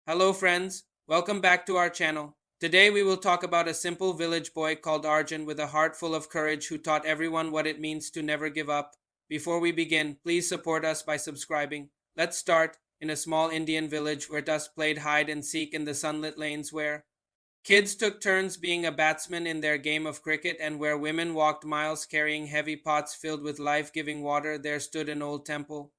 Hello, friends. Welcome back to our channel. Today, we will talk about a simple village boy called Arjun with a heart full of courage who taught everyone what it means to never give up. Before we begin, please support us by subscribing. Let's start in a small Indian village where dust played hide and seek in the sunlit lanes where kids took turns being a batsman in their game of cricket and where women walked miles carrying heavy pots filled with life-giving water. There stood an old temple.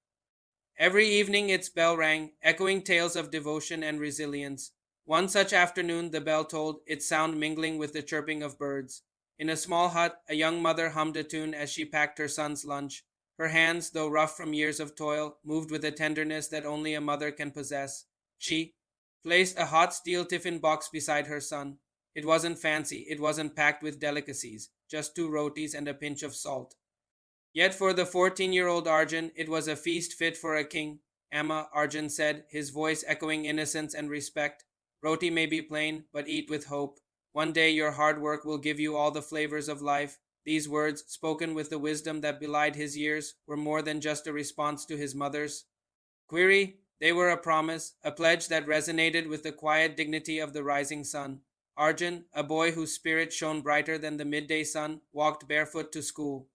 Every evening its bell rang, echoing tales of devotion and resilience. One such afternoon the bell tolled, its sound mingling with the chirping of birds. In a small hut, a young mother hummed a tune as she packed her son's lunch. Her hands, though rough from years of toil, moved with a tenderness that only a mother can possess. She placed a hot steel tiffin box beside her son. It wasn't fancy, it wasn't packed with delicacies, just two rotis and a pinch of salt. Yet for the 14-year-old Arjun, it was a feast fit for a king. Amma, Arjun said, his voice echoing innocence and respect. Roti may be plain, but eat with hope. One day your hard work will give you all the flavors of life. These words, spoken with the wisdom that belied his years, were more than just a response to his mother's query. They were a promise, a pledge that resonated with the quiet dignity of the rising sun. Arjun, a boy whose spirit shone brighter than the midday sun, walked barefoot to school.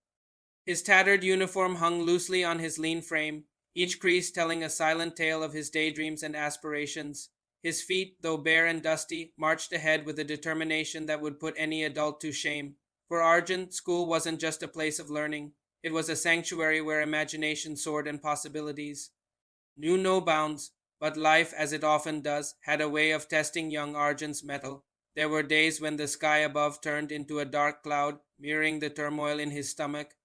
His tattered uniform hung loosely on his lean frame, each crease telling a silent tale of his daydreams and aspirations. His feet, though bare and dusty, marched ahead with a determination that would put any adult to shame. For Arjun, school wasn't just a place of learning. It was a sanctuary where imagination soared and possibilities knew no bounds, but life, as it often does, had a way of testing young Arjun's mettle. There were days when the sky above turned into a dark cloud, mirroring the turmoil in his stomach.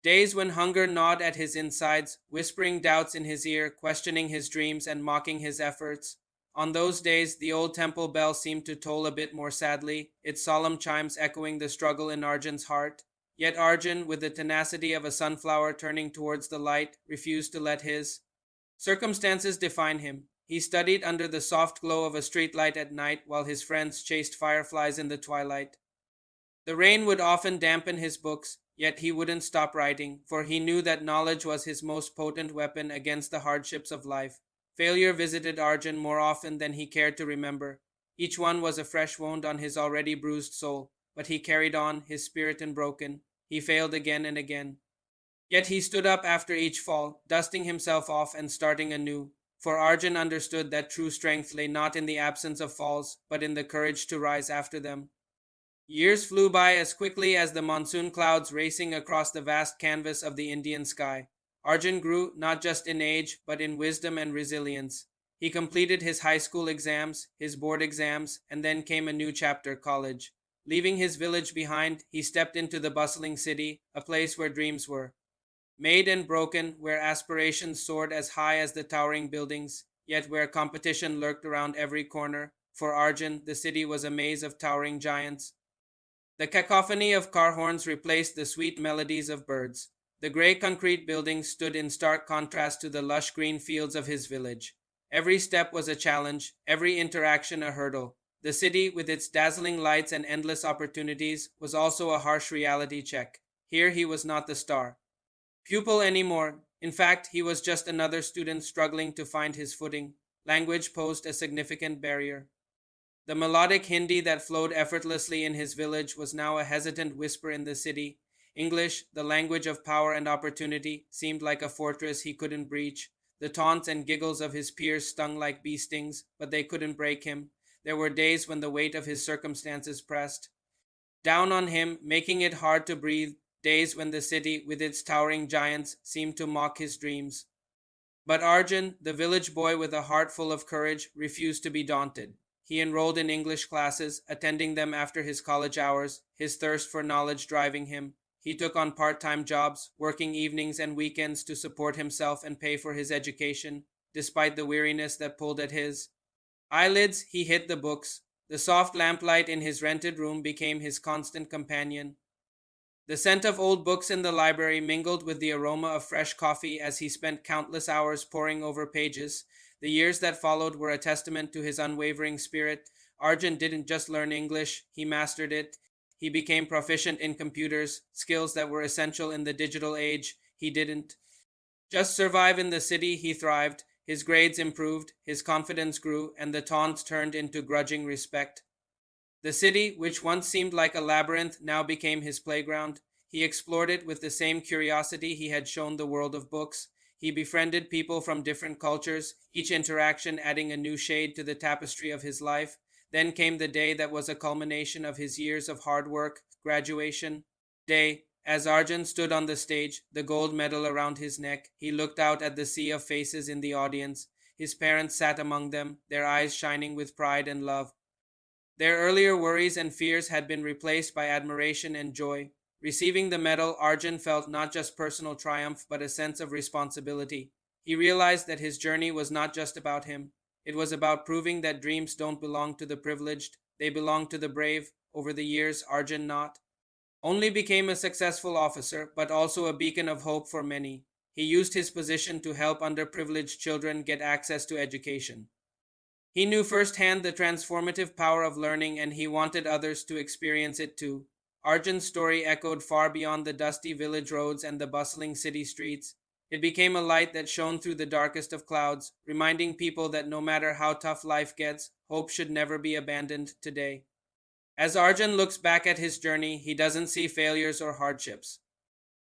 Days when hunger gnawed at his insides, whispering doubts in his ear, questioning his dreams and mocking his efforts. On those days, the old temple bell seemed to toll a bit more sadly, its solemn chimes echoing the struggle in Arjun's heart. Yet Arjun, with the tenacity of a sunflower turning towards the light, refused to let his circumstances define him. He studied under the soft glow of a streetlight at night while his friends chased fireflies in the twilight. The rain would often dampen his books, yet he wouldn't stop writing, for he knew that knowledge was his most potent weapon against the hardships of life. Failure visited Arjun more often than he cared to remember. Each one was a fresh wound on his already bruised soul, but he carried on, his spirit unbroken. He failed again and again. Yet he stood up after each fall, dusting himself off and starting anew. For Arjun understood that true strength lay not in the absence of falls, but in the courage to rise after them. Years flew by as quickly as the monsoon clouds racing across the vast canvas of the Indian sky. Arjun grew not just in age, but in wisdom and resilience. He completed his high school exams, his board exams, and then came a new chapter, college. Leaving his village behind, he stepped into the bustling city, a place where dreams were made and broken, where aspirations soared as high as the towering buildings, yet where competition lurked around every corner. For Arjun, the city was a maze of towering giants. The cacophony of car horns replaced the sweet melodies of birds. The gray concrete buildings stood in stark contrast to the lush green fields of his village. Every step was a challenge, every interaction a hurdle. The city, with its dazzling lights and endless opportunities, was also a harsh reality check. Here he was not the star pupil anymore. In fact, he was just another student struggling to find his footing. Language posed a significant barrier. The melodic Hindi that flowed effortlessly in his village was now a hesitant whisper in the city. English, the language of power and opportunity, seemed like a fortress he couldn't breach. The taunts and giggles of his peers stung like bee stings, but they couldn't break him. There were days when the weight of his circumstances pressed down on him, making it hard to breathe, days when the city, with its towering giants, seemed to mock his dreams. But Arjun, the village boy with a heart full of courage, refused to be daunted. He enrolled in English classes, attending them after his college hours, his thirst for knowledge driving him. He took on part-time jobs, working evenings and weekends to support himself and pay for his education, despite the weariness that pulled at his eyelids. He hit the books. The soft lamplight in his rented room became his constant companion. The scent of old books in the library mingled with the aroma of fresh coffee as he spent countless hours poring over pages. The years that followed were a testament to his unwavering spirit. Arjun didn't just learn English, he mastered it. He became proficient in computers, skills that were essential in the digital age. He didn't just survive in the city, he thrived. His grades improved, his confidence grew, and the taunts turned into grudging respect. The city, which once seemed like a labyrinth, now became his playground. He explored it with the same curiosity he had shown the world of books. He befriended people from different cultures, each interaction adding a new shade to the tapestry of his life. Then came the day that was a culmination of his years of hard work, graduation day. As Arjun stood on the stage, the gold medal around his neck, he looked out at the sea of faces in the audience. His parents sat among them, their eyes shining with pride and love. Their earlier worries and fears had been replaced by admiration and joy. Receiving the medal, Arjun felt not just personal triumph, but a sense of responsibility. He realized that his journey was not just about him. It was about proving that dreams don't belong to the privileged, they belong to the brave. Over the years, Arjun not only became a successful officer, but also a beacon of hope for many. He used his position to help underprivileged children get access to education. He knew firsthand the transformative power of learning, and he wanted others to experience it too. Arjun's story echoed far beyond the dusty village roads and the bustling city streets. It became a light that shone through the darkest of clouds, reminding people that no matter how tough life gets, hope should never be abandoned today. As Arjun looks back at his journey, he doesn't see failures or hardships.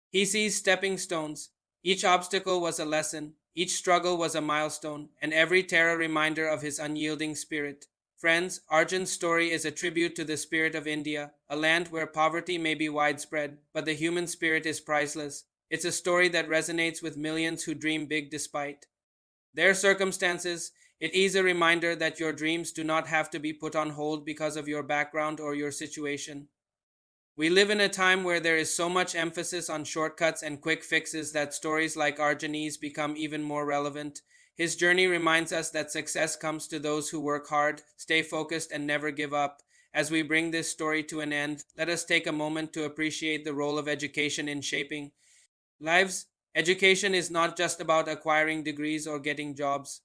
He sees stepping stones. Each obstacle was a lesson, each struggle was a milestone, and every terror a reminder of his unyielding spirit. Friends, Arjun's story is a tribute to the spirit of India, a land where poverty may be widespread, but the human spirit is priceless. It's a story that resonates with millions who dream big despite their circumstances. It is a reminder that your dreams do not have to be put on hold because of your background or your situation. We live in a time where there is so much emphasis on shortcuts and quick fixes that stories like Arjuni's become even more relevant. His journey reminds us that success comes to those who work hard, stay focused, and never give up. As we bring this story to an end, let us take a moment to appreciate the role of education in shaping lives. Education is not just about acquiring degrees or getting jobs.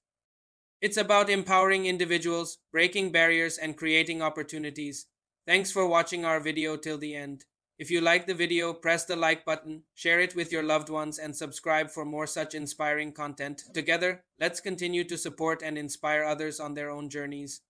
It's about empowering individuals, breaking barriers, and creating opportunities. Thanks for watching our video till the end. If you like the video, press the like button, share it with your loved ones, and subscribe for more such inspiring content. Together, let's continue to support and inspire others on their own journeys.